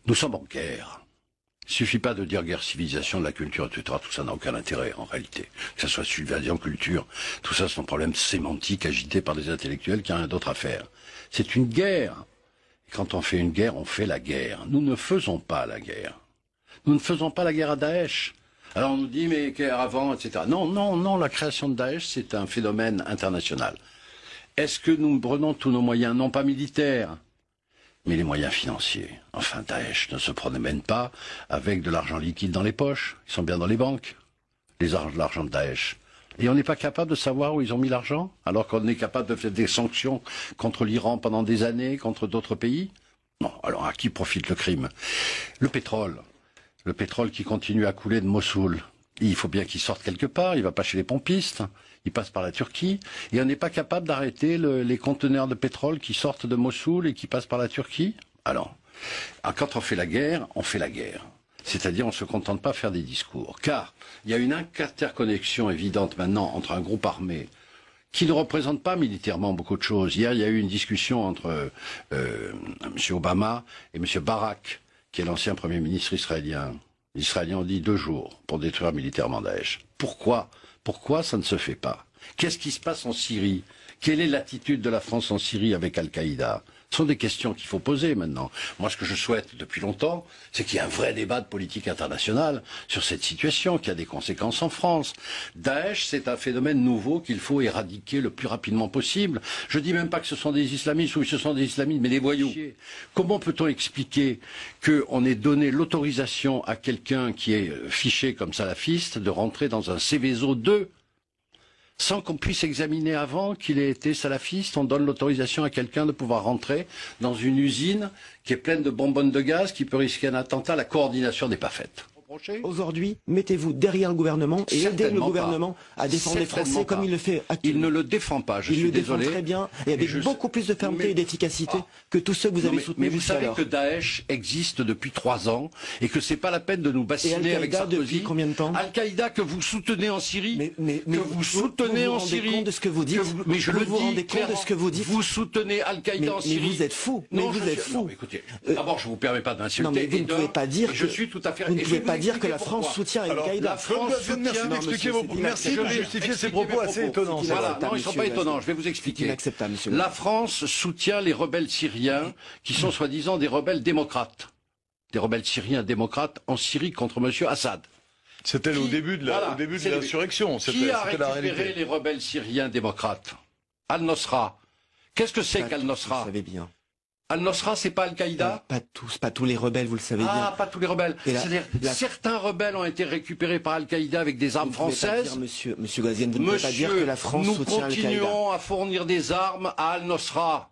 Nous sommes en guerre. Il ne suffit pas de dire guerre civilisation, de la culture, etc. Tout ça n'a aucun intérêt, en réalité. Que ce soit civilisation, culture, tout ça sont problèmes sémantiques agités par des intellectuels qui n'ont rien d'autre à faire. C'est une guerre. Et quand on fait une guerre, on fait la guerre. Nous ne faisons pas la guerre. Nous ne faisons pas la guerre à Daesh. Alors on nous dit, mais guerre avant, etc. Non, non, non, la création de Daesh, c'est un phénomène international. Est-ce que nous prenons tous nos moyens, non pas militaires, mais les moyens financiers? Enfin, Daesh ne se promène pas avec de l'argent liquide dans les poches. Ils sont bien dans les banques, l'argent de Daesh. Et on n'est pas capable de savoir où ils ont mis l'argent, alors qu'on est capable de faire des sanctions contre l'Iran pendant des années, contre d'autres pays? Non, alors à qui profite le crime? Le pétrole qui continue à couler de Mossoul. Il faut bien qu'il sorte quelque part, il ne va pas chez les pompistes, il passe par la Turquie, et on n'est pas capable d'arrêter les conteneurs de pétrole qui sortent de Mossoul et qui passent par la Turquie? Alors, quand on fait la guerre, on fait la guerre. C'est-à-dire, on ne se contente pas de faire des discours. Car il y a une interconnexion évidente maintenant entre un groupe armé qui ne représente pas militairement beaucoup de choses. Hier, il y a eu une discussion entre M. Obama et M. Barak, qui est l'ancien Premier ministre israélien. Les Israéliens ont dit 2 jours pour détruire militairement Daesh. Pourquoi ça ne se fait pas? Qu'est-ce qui se passe en Syrie? Quelle est l'attitude de la France en Syrie avec Al-Qaïda? Ce sont des questions qu'il faut poser maintenant. Moi, ce que je souhaite depuis longtemps, c'est qu'il y ait un vrai débat de politique internationale sur cette situation qui a des conséquences en France. Daesh, c'est un phénomène nouveau qu'il faut éradiquer le plus rapidement possible. Je dis même pas que ce sont des islamistes ou que ce sont des islamistes, mais des voyous. Comment peut-on expliquer qu'on ait donné l'autorisation à quelqu'un qui est fiché comme salafiste de rentrer dans un Céveso 2 sans qu'on puisse examiner avant qu'il ait été salafiste? On donne l'autorisation à quelqu'un de pouvoir rentrer dans une usine qui est pleine de bonbonnes de gaz, qui peut risquer un attentat. La coordination n'est pas faite. Aujourd'hui, mettez-vous derrière le gouvernement et aidez le gouvernement à défendre les Français comme il le fait actuellement. Il ne le défend pas, je suis désolé. Il le défend très bien et avec beaucoup plus de fermeté et d'efficacité que tous ceux que vous avez soutenus. Mais vous savez que Daesh existe depuis 3 ans et que c'est pas la peine de nous bassiner avec Sarkozy. Depuis combien de temps? Al-Qaïda que vous soutenez en Syrie. Mais vous soutenez en Syrie. Vous vous rendez compte de ce que vous dites? Mais je le dis. Vous vous rendez compte de ce que vous dites? Vous soutenez Al-Qaïda en Syrie. Mais vous êtes fou. Mais vous êtes fou. Écoutez, d'abord, je vous permets pas d'insulter. Non, mais vous ne pouvez pas dire. Je suis tout à fait. Vous ne pouvez pas dire que la France soutient Al-Qaïda. Merci de justifier ces propos assez étonnants. Voilà, non, ils ne sont pas étonnants, je vais vous expliquer. La France soutient les rebelles syriens qui sont soi-disant des rebelles démocrates. Des rebelles syriens démocrates en Syrie contre M. Assad. C'était au début de l'insurrection. Qui a récupéré les rebelles syriens démocrates? Al-Nosra. Qu'est-ce que c'est qu'Al-Nosra? Vous savez bien. Al-Nosra, c'est pas Al-Qaïda? Pas tous les rebelles, vous le savez bien. Ah, pas tous les rebelles. C'est-à-dire, certains rebelles ont été récupérés par Al-Qaïda avec des armes françaises. Monsieur Ghazouani, vous ne pouvez pas dire que la France soutient Al-Qaïda. Nous continuons à fournir des armes à Al-Nosra.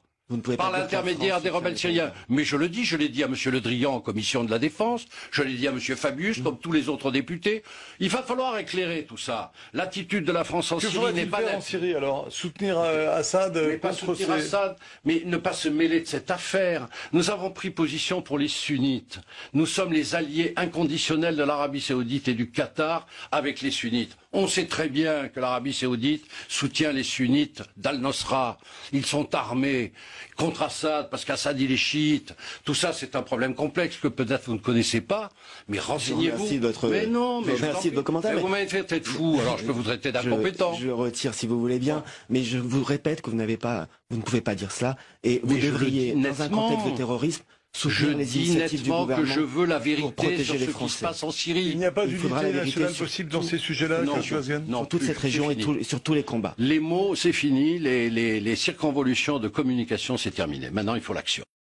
Par l'intermédiaire des rebelles syriens. Mais je le dis, je l'ai dit à M. Le Drian en commission de la défense, je l'ai dit à M. Fabius, comme tous les autres députés. Il va falloir éclairer tout ça. L'attitude de la France en Syrie n'est pas en Syrie alors? Soutenir Assad contre Assad, mais ne pas se mêler de cette affaire. Nous avons pris position pour les sunnites. Nous sommes les alliés inconditionnels de l'Arabie saoudite et du Qatar avec les sunnites. On sait très bien que l'Arabie saoudite soutient les sunnites d'Al-Nosra. Ils sont armés contre Assad, parce qu'Assad il est chiite. Tout ça, c'est un problème complexe que peut-être vous ne connaissez pas, mais renseignez-vous. Mais non, mais merci de vos commentaires. Mais vous m'avez fait tête fou, alors je peux vous traiter d'incompétent. Je retire si vous voulez bien, mais je vous répète que vous ne pouvez pas dire cela, et vous devriez, dans un contexte de terrorisme, je dis nettement que je veux la vérité sur ce qui se passe en Syrie. Il n'y a pas d'unité nationale possible dans ces sujets-là, dans toute cette région et sur tous les combats. Les mots, c'est fini. Les circonvolutions de communication, c'est terminé. Maintenant, il faut l'action.